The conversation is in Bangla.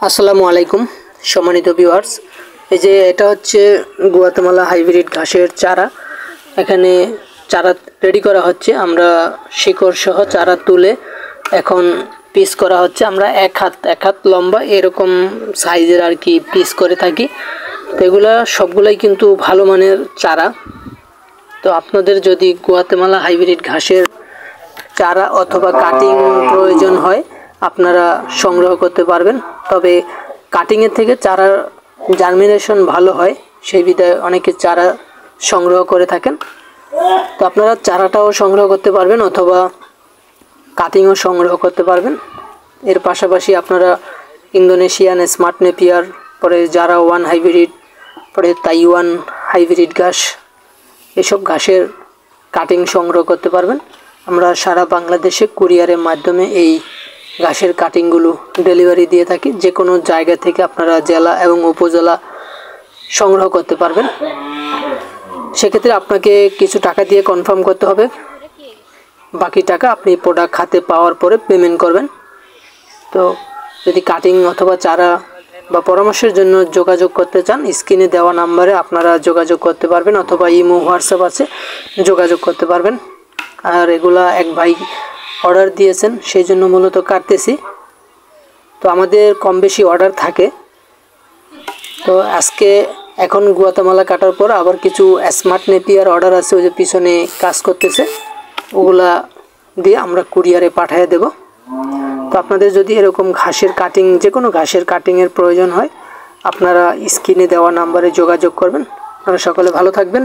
আসসালামু আলাইকুম সম্মানিত ভিউয়ার্স, এই যে এটা হচ্ছে গুয়াতেমালা হাইব্রিড ঘাসের চারা। এখানে চারা রেডি করা হচ্ছে। আমরা শিকড় সহ চারা তুলে এখন পিস করা হচ্ছে। আমরা এক হাত লম্বা এরকম সাইজের আর কি পিস করে থাকি। তো এগুলা সবগুলাই কিন্তু ভালো মানের চারা। তো আপনাদের যদি গুয়াতেমালা হাইব্রিড ঘাসের চারা অথবা কাটিং প্রয়োজন হয় আপনারা সংগ্রহ করতে পারবেন। তবে কাটিংয়ের থেকে চারার জার্মিনেশন ভালো হয়, সেই বিধায় অনেকে চারা সংগ্রহ করে থাকেন। তো আপনারা চারাটাও সংগ্রহ করতে পারবেন অথবা কাটিংও সংগ্রহ করতে পারবেন। এর পাশাপাশি আপনারা ইন্দোনেশিয়ান স্মার্ট নেপিয়ার, পরে জারা ওয়ান হাইব্রিড, পরে তাইওয়ান হাইব্রিড ঘাস, এসব ঘাসের কাটিং সংগ্রহ করতে পারবেন। আমরা সারা বাংলাদেশে কুরিয়ারের মাধ্যমে এই ঘাসের কাটিংগুলো ডেলিভারি দিয়ে থাকি। যে কোনো জায়গা থেকে আপনারা জেলা এবং উপজেলা সংগ্রহ করতে পারবেন। সেক্ষেত্রে আপনাকে কিছু টাকা দিয়ে কনফার্ম করতে হবে, বাকি টাকা আপনি প্রোডাক্ট হাতে পাওয়ার পরে পেমেন্ট করবেন। তো যদি কাটিং অথবা চারা বা পরামর্শের জন্য যোগাযোগ করতে চান, স্ক্রিনে দেওয়া নাম্বারে আপনারা যোগাযোগ করতে পারবেন অথবা ইমো হোয়াটসঅ্যাপ আছে, যোগাযোগ করতে পারবেন। আর এগুলা এক ভাই অর্ডার দিয়েছেন, সেই জন্য মূলত কাটতেছি। তো আমাদের কম বেশি অর্ডার থাকে। তো আজকে এখন গুয়াতেমালা কাটার পর আবার কিছু স্মার্ট নেপিয়ার অর্ডার আছে, ওই যে পিছনে কাজ করতেছে, ওগুলা দিয়ে আমরা কুরিয়ারে পাঠিয়ে দেব। তো আপনাদের যদি এরকম ঘাসের কাটিং, যে কোনো ঘাসের কাটিংয়ের প্রয়োজন হয় আপনারা স্ক্রিনে দেওয়া নাম্বারে যোগাযোগ করবেন। আপনারা সকলে ভালো থাকবেন।